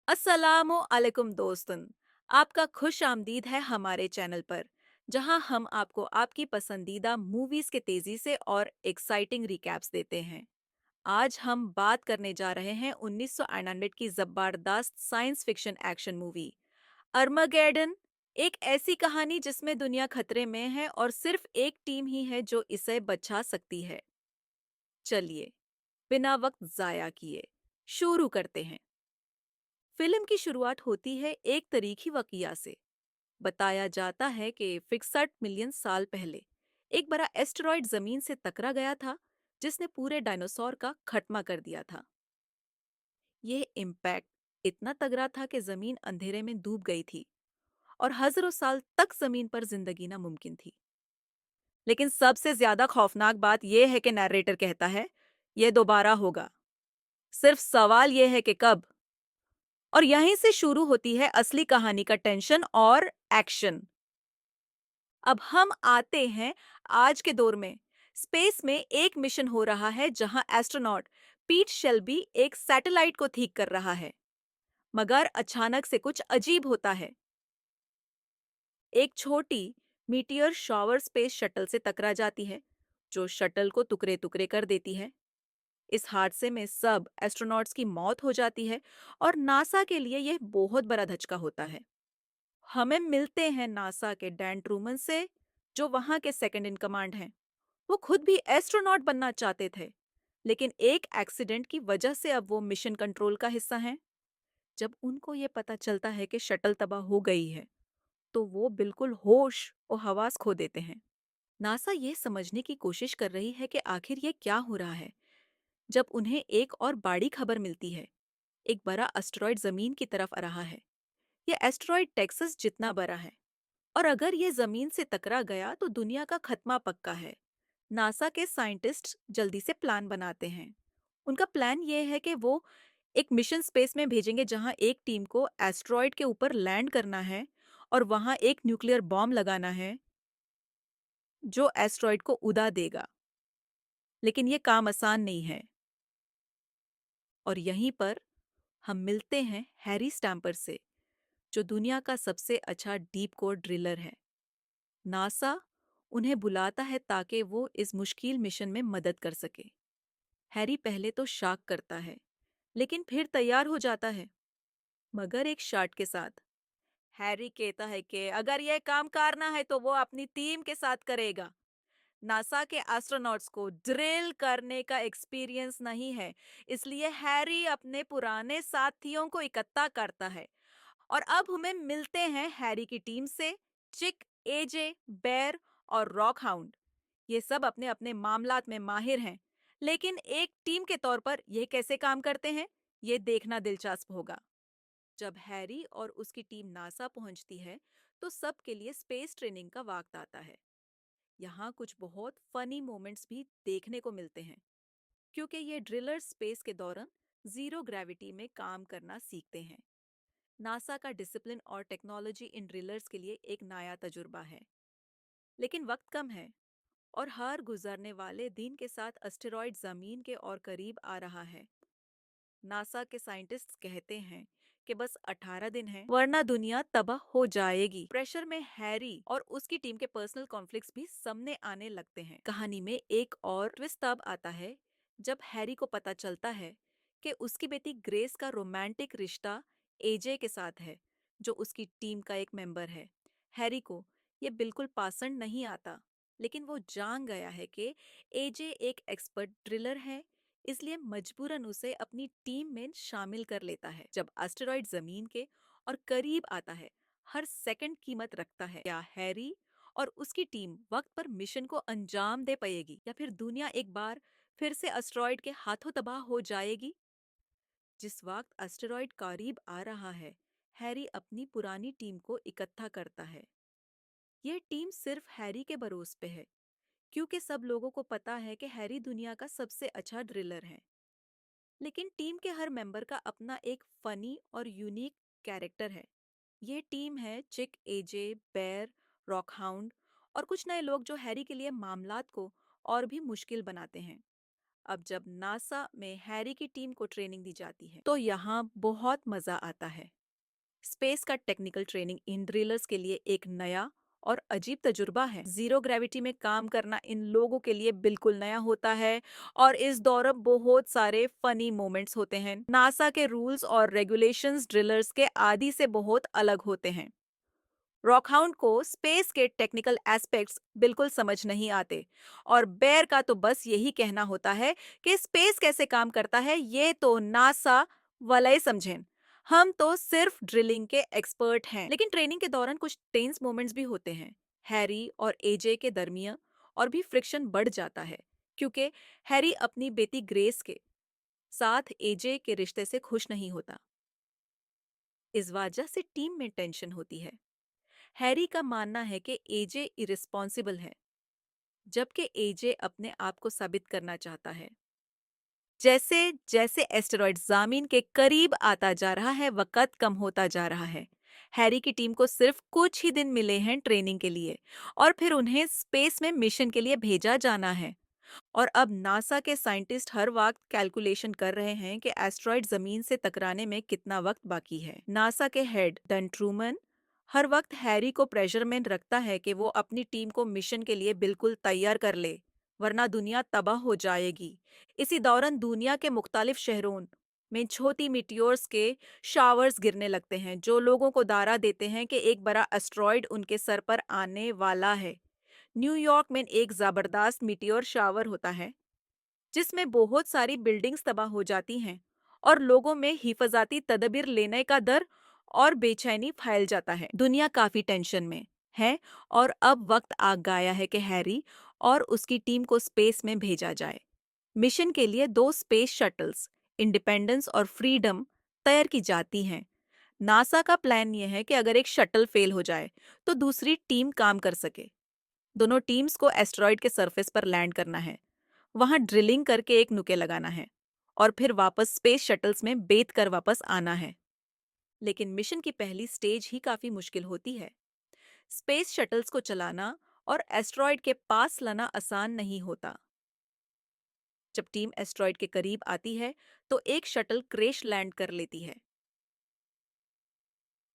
अस्सलामु अलैकुम दोस्तन। आपका खुश आमदीद है हमारे चैनल पर, जहां हम आपको आपकी पसंदीदा मूवीज के तेजी से और एक्साइटिंग रिकैप्स देते हैं। आज हम बात करने जा रहे हैं 1998 की जबरदस्त साइंस फिक्शन एक्शन मूवी अर्मागेडन। एक ऐसी कहानी जिसमें दुनिया खतरे में है और सिर्फ एक टीम ही है जो इसे बचा सकती है। चलिए, बिना वक्त जाया किए शुरू करते हैं। फिल्म की शुरुआत होती है एक तारीखी वाकया से। बताया जाता है कि 61 मिलियन साल पहले एक बड़ा एस्टेरॉइड जमीन से टकरा गया था, जिसने पूरे डायनासोर का खात्मा कर दिया था। यह इम्पैक्ट इतना तगड़ा था कि जमीन अंधेरे में डूब गई थी और हजारों साल तक जमीन पर जिंदगी नामुमकिन थी। लेकिन सबसे ज्यादा खौफनाक बात यह है कि नैरेटर कहता है यह दोबारा होगा। सिर्फ सवाल यह है कि कब। और यहीं से शुरू होती है असली कहानी का टेंशन और एक्शन। अब हम आते हैं आज के दौर में। स्पेस में एक मिशन हो रहा है जहां एस्ट्रोनॉट पीट शेल्बी एक सैटेलाइट को ठीक कर रहा है, मगर अचानक से कुछ अजीब होता है। एक छोटी मीटियर शॉवर स्पेस शटल से टकरा जाती है, जो शटल को टुकड़े टुकड़े कर देती है। इस हादसे में सब एस्ट्रोनॉट्स की मौत हो जाती है और नासा के लिए यह बहुत बड़ा धचका होता है। हमें मिलते हैं नासा के डैन ट्रूमन से, जो वहां के सेकंड इन कमांड हैं। वो खुद भी एस्ट्रोनॉट बनना चाहते थे, लेकिन एक एक्सीडेंट की वजह से अब वो मिशन कंट्रोल का हिस्सा हैं। जब उनको ये पता चलता है कि शटल तबाह हो गई है, तो वो बिल्कुल होश और हवास खो देते हैं। नासा ये समझने की कोशिश कर रही है कि आखिर ये क्या हो रहा है, जब उन्हें एक और बड़ी खबर मिलती है। एक बड़ा एस्टेरॉइड जमीन की तरफ आ रहा है। ये एस्टेरॉइड टेक्सास जितना बड़ा है, और अगर ये जमीन से टकरा गया तो दुनिया का खत्मा पक्का है। नासा के साइंटिस्ट जल्दी से प्लान बनाते हैं। उनका प्लान ये है कि वो एक मिशन स्पेस में भेजेंगे जहां एक टीम को एस्ट्रॉयड के ऊपर लैंड करना है और वहां एक न्यूक्लियर बॉम्ब लगाना है जो एस्ट्रॉयड को उड़ा देगा। लेकिन ये काम आसान नहीं है, और यहीं पर हम मिलते हैं हैरी स्टैम्पर से, जो दुनिया का सबसे अच्छा डीप कोर ड्रिलर है। नासा उन्हें बुलाता है ताकि वो इस मुश्किल मिशन में मदद कर सके। हैरी पहले तो शाक करता है, लेकिन फिर तैयार हो जाता है, मगर एक शर्त के साथ। हैरी कहता है कि अगर यह काम करना है तो वो अपनी टीम के साथ करेगा। नासा के एस्ट्रोनॉट्स को ड्रिल करने का एक्सपीरियंस नहीं है, इसलिए हैरी अपने पुराने साथियों को इकट्ठा करता है। और अब हमें मिलते हैं हैरी की टीम से। चिक, एजे, बेर और रॉक हाउंड, ये सब अपने अपने मामलात में माहिर हैं, लेकिन एक टीम के तौर पर ये कैसे काम करते हैं, ये देखना दिलचस्प होगा। जब हैरी और उसकी टीम नासा पहुंचती है, तो सबके लिए स्पेस ट्रेनिंग का वक्त आता है। यहाँ कुछ बहुत फनी मोमेंट्स भी देखने को मिलते हैं, क्योंकि ये ड्रिलर स्पेस के दौरान जीरो ग्रेविटी में काम करना सीखते हैं। नासा का डिसिप्लिन और टेक्नोलॉजी इन ड्रिलर्स के लिए एक नया तजुर्बा है। लेकिन वक्त कम है, और हर गुजरने वाले दिन के साथ एस्टेरॉइड जमीन के और करीब आ रहा है। नासा के साइंटिस्ट्स कहते हैं कि बस 18 दिन हैं, वरना दुनिया तबाह हो जाएगी। प्रेशर में हैरी और उसकी टीम के पर्सनल कॉन्फ्लिक्ट्स भी सामने आने लगते हैं। कहानी में एक और ट्विस्ट तब आता है जब हैरी को पता चलता है कि उसकी बेटी ग्रेस का रोमांटिक रिश्ता एजे के साथ है, जो उसकी टीम का एक मेंबर है। हैरी को ये बिल्कुल पसंद नहीं आता, लेकिन वो जान गया है कि एजे एक एक्सपर्ट ड्रिलर है, इसलिए मजबूरन उसे अपनी टीम में शामिल कर लेता है। जब एस्टेरॉइड जमीन के और करीब आता है, हर सेकंड कीमत रखता है। क्या हैरी और उसकी टीम वक्त पर मिशन को अंजाम दे पाएगी, या फिर दुनिया एक बार फिर से एस्टेरॉइड के हाथों तबाह हो जाएगी? जिस वक्त एस्टेरॉइड करीब आ रहा है, हैरी अपनी पुरानी टीम को इकट्ठा करता है। यह टीम सिर्फ हैरी के भरोसे पे है, क्योंकि सब लोगों को पता है कि हैरी दुनिया का सबसे अच्छा ड्रिलर है। लेकिन टीम के हर मेंबर का अपना एक फनी और यूनिक कैरेक्टर है। ये टीम है चिक, एजे, बेर, रॉकहाउंड और कुछ नए लोग जो हैरी के लिए मामलात को और भी मुश्किल बनाते हैं। अब जब नासा में हैरी की टीम को ट्रेनिंग दी जाती है तो यहाँ बहुत मजा आता है। स्पेस का टेक्निकल ट्रेनिंग इन ड्रिलर्स के लिए एक नया और अजीब तजुर्बा है। जीरो ग्रेविटी में काम करना इन लोगों के लिए बिल्कुल नया होता है और इस दौरान बहुत सारे फनी मोमेंट्स होते हैं। नासा के रूल्स और रेगुलेशंस ड्रिलर्स के आदि से बहुत अलग होते हैं। रॉकहाउंड को स्पेस के टेक्निकल एस्पेक्ट्स बिल्कुल समझ नहीं आते और बेयर का तो बस यही कहना होता है कि स्पेस कैसे काम करता है ये तो नासा वाले समझें। हम तो सिर्फ ड्रिलिंग के एक्सपर्ट हैं। लेकिन ट्रेनिंग के दौरान कुछ टेंस मोमेंट्स भी होते हैं। हैरी और एजे के दरमियान और भी फ्रिक्शन बढ़ जाता है क्योंकि हैरी अपनी बेटी ग्रेस के साथ एजे के रिश्ते से खुश नहीं होता। इस वजह से टीम में टेंशन होती है। हैरी का मानना है कि एजे इरिस्पॉन्सिबल है, जबकि एजे अपने आप को साबित करना चाहता है। जैसे जैसे एस्टेरॉइड ज़मीन के करीब आता जा रहा है, वक़्त कम होता जा रहा है। हैरी की टीम को सिर्फ कुछ ही दिन मिले हैं ट्रेनिंग के लिए और फिर उन्हें स्पेस में मिशन के लिए भेजा जाना है। और अब नासा के साइंटिस्ट हर वक्त कैलकुलेशन कर रहे हैं कि एस्ट्रॉइड जमीन से टकराने में कितना वक्त बाकी है। नासा के हेड डन ट्रूमन हर वक्त हैरी को प्रेशर में रखता है कि वो अपनी टीम को मिशन के लिए बिल्कुल तैयार कर ले, वरना दुनिया तबाह हो जाएगी। इसी दौरान दुनिया के मुख्तलिफ शहरों में छोटी मिटियोर्स के शावर्स गिरने लगते हैं जो लोगों को दारा देते हैं कि एक बड़ा एस्ट्रॉइड उनके सर पर आने वाला है। न्यूयॉर्क में एक जबरदस्त मीटियोर शावर होता है जिसमें बहुत सारी बिल्डिंग्स तबाह हो जाती हैं और लोगों में हिफाजती तदबीर लेने का डर और बेचैनी फैल जाता है। दुनिया काफी टेंशन में है और अब वक्त आ गया है कि हैरी और उसकी टीम को स्पेस में भेजा जाए। मिशन के लिए दो स्पेस शटल्स इंडिपेंडेंस और फ्रीडम तैयार की जाती हैं। नासा का प्लान यह है कि अगर एक शटल फेल हो जाए तो दूसरी टीम काम कर सके। दोनों टीम्स को एस्टेरॉइड के सरफेस पर लैंड करना है, वहां ड्रिलिंग करके एक नुके लगाना है और फिर वापस स्पेस शटल्स में बेत कर वापस आना है। लेकिन मिशन की पहली स्टेज ही काफी मुश्किल होती है। स्पेस शटल्स को चलाना और एस्टेरॉइड के पास लाना आसान नहीं होता। जब टीम एस्टेरॉइड के करीब आती है तो एक शटल क्रैश लैंड कर लेती है।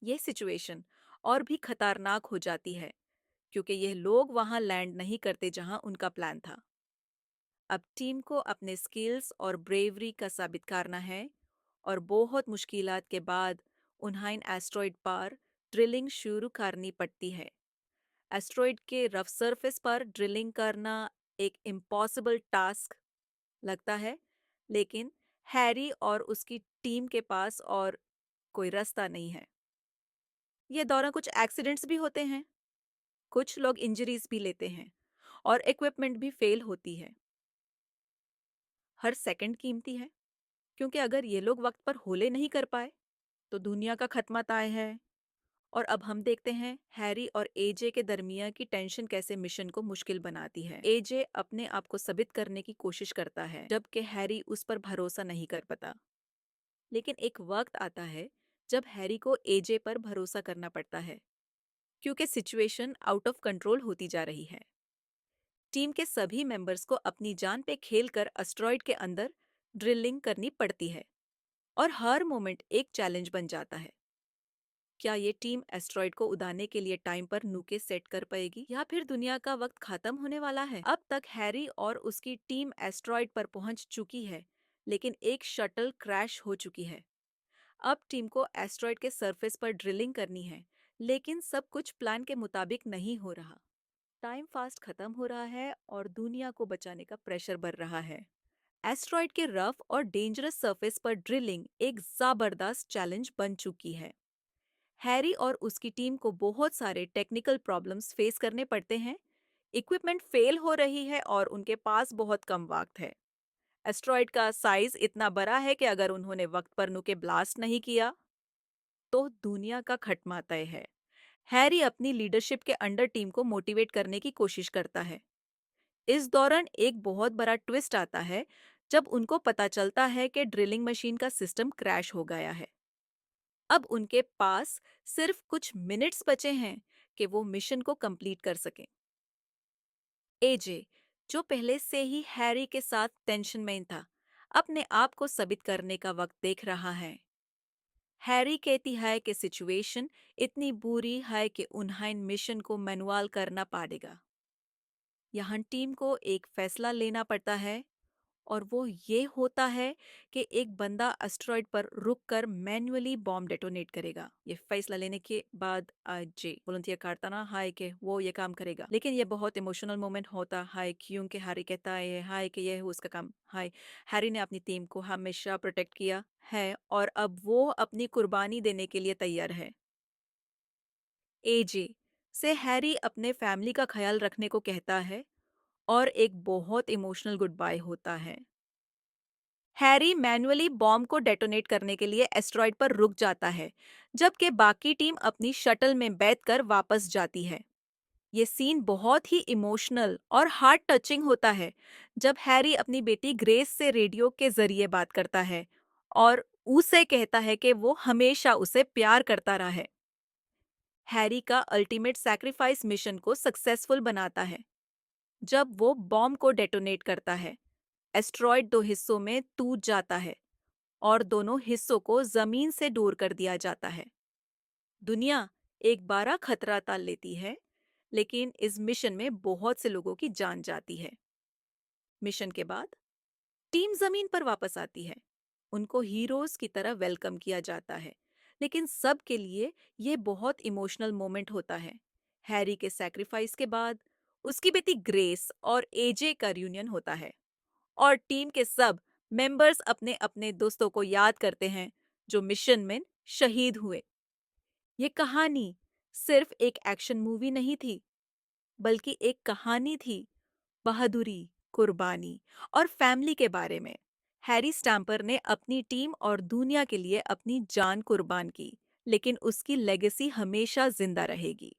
यह सिचुएशन और भी खतरनाक हो जाती है क्योंकि यह लोग वहां लैंड नहीं करते जहां उनका प्लान था। अब टीम को अपने स्किल्स और ब्रेवरी का साबित करना है और बहुत मुश्किलात के बाद उन्हें एस्ट्रॉइड पर ड्रिलिंग शुरू करनी पड़ती है। एस्ट्रॉइड के रफ सरफेस पर ड्रिलिंग करना एक इम्पॉसिबल टास्क लगता है, लेकिन हैरी और उसकी टीम के पास और कोई रास्ता नहीं है। ये दौरान कुछ एक्सीडेंट्स भी होते हैं, कुछ लोग इंजरीज भी लेते हैं और इक्विपमेंट भी फेल होती है। हर सेकंड कीमती है क्योंकि अगर ये लोग वक्त पर होले नहीं कर पाए तो दुनिया का खत्मा तय है। और अब हम देखते हैं हैरी और एजे के दरमियान की टेंशन कैसे मिशन को मुश्किल बनाती है। एजे अपने आप को साबित करने की कोशिश करता है जबकि हैरी उस पर भरोसा नहीं कर पाता। लेकिन एक वक्त आता है जब हैरी को एजे पर भरोसा करना पड़ता है क्योंकि सिचुएशन आउट ऑफ कंट्रोल होती जा रही है। टीम के सभी मेंबर्स को अपनी जान पे खेलकर एस्ट्रॉइड के अंदर ड्रिलिंग करनी पड़ती है और हर मोमेंट एक चैलेंज बन जाता है। क्या ये टीम एस्ट्रॉइड को उड़ाने के लिए टाइम पर नुके सेट कर पाएगी या फिर दुनिया का वक्त खत्म होने वाला है? अब तक हैरी और उसकी टीम एस्ट्रॉइड पर पहुंच चुकी है, लेकिन एक शटल क्रैश हो चुकी है। अब टीम को एस्ट्रॉइड के सरफेस पर ड्रिलिंग करनी है, लेकिन सब कुछ प्लान के मुताबिक नहीं हो रहा। टाइम फास्ट खत्म हो रहा है और दुनिया को बचाने का प्रेशर बढ़ रहा है। एस्ट्रॉइड के रफ और डेंजरस सरफेस पर ड्रिलिंग एक जबरदस्त चैलेंज बन चुकी है। हैरी और उसकी टीम को बहुत सारे टेक्निकल प्रॉब्लम्स फेस करने पड़ते हैं। इक्विपमेंट फेल हो रही है और उनके पास बहुत कम वक्त है। एस्ट्रॉइड का साइज इतना बड़ा है कि अगर उन्होंने वक्त पर नुके ब्लास्ट नहीं किया तो दुनिया का खत्मा तय है। हैरी अपनी लीडरशिप के अंडर टीम को मोटिवेट करने की कोशिश करता है। इस दौरान एक बहुत बड़ा ट्विस्ट आता है जब उनको पता चलता है कि ड्रिलिंग मशीन का सिस्टम क्रैश हो गया है। अब उनके पास सिर्फ कुछ मिनट्स बचे हैं कि वो मिशन को कंप्लीट कर सकें। एजे जो पहले से ही हैरी के साथ टेंशन में था, अपने आप को साबित करने का वक्त देख रहा है। हैरी कहती है कि सिचुएशन इतनी बुरी है कि उन्हें मिशन को मैनुअल करना पड़ेगा। यहाँ टीम को एक फैसला लेना पड़ता है, और वो ये होता है कि एक बंदा एस्टेरॉयड पर रुककर मैन्युअली बॉम्ब डेटोनेट करेगा। ये फैसला लेने के बाद जे वॉलंटियर करता ना हाय कि वो ये काम करेगा, लेकिन ये बहुत इमोशनल मोमेंट होता है क्योंकि हैरी कहता है हाय कि ये है उसका काम। हाय, हैरी ने अपनी टीम को हमेशा प्रोटेक्ट किया है और अब वो अपनी कुर्बानी देने के लिए तैयार है। एजे से हैरी अपने फैमिली का ख्याल रखने को कहता है और एक बहुत इमोशनल गुड बाय होता है। हैरी मैन्युअली बॉम्ब को डेटोनेट करने के लिए एस्टेरॉयड पर रुक जाता है, जबकि बाकी टीम अपनी शटल में बैठकर वापस जाती है। ये सीन बहुत ही इमोशनल और हार्ट टचिंग होता है, जब हैरी अपनी बेटी ग्रेस से रेडियो के जरिए बात करता है और उसे कहता है कि वो हमेशा उसे प्यार करता रहा है। हैरी का अल्टीमेट सैक्रिफाइस मिशन को सक्सेसफुल बनाता है, जब वो बॉम्ब को डेटोनेट करता है। एस्टेरॉयड दो हिस्सों में टूट जाता है और दोनों हिस्सों को जमीन से दूर कर दिया जाता है। दुनिया एक बारा खतरा टाल लेती है, लेकिन इस मिशन में बहुत से लोगों की जान जाती है। मिशन के बाद टीम जमीन पर वापस आती है। उनको हीरोज की तरह वेलकम किया जाता है, लेकिन सब के लिए ये बहुत इमोशनल मोमेंट होता है। हैरी के सैक्रिफाइस के बाद उसकी बेटी ग्रेस और एजे का रियूनियन होता है, और टीम के सब मेंबर्स अपने अपने दोस्तों को याद करते हैं जो मिशन में शहीद हुए। ये कहानी सिर्फ एक एक्शन मूवी नहीं थी, बल्कि एक कहानी थी बहादुरी, कुर्बानी और फैमिली के बारे में। हैरी स्टैम्पर ने अपनी टीम और दुनिया के लिए अपनी जान कुर्बान की, लेकिन उसकी लेगेसी हमेशा जिंदा रहेगी।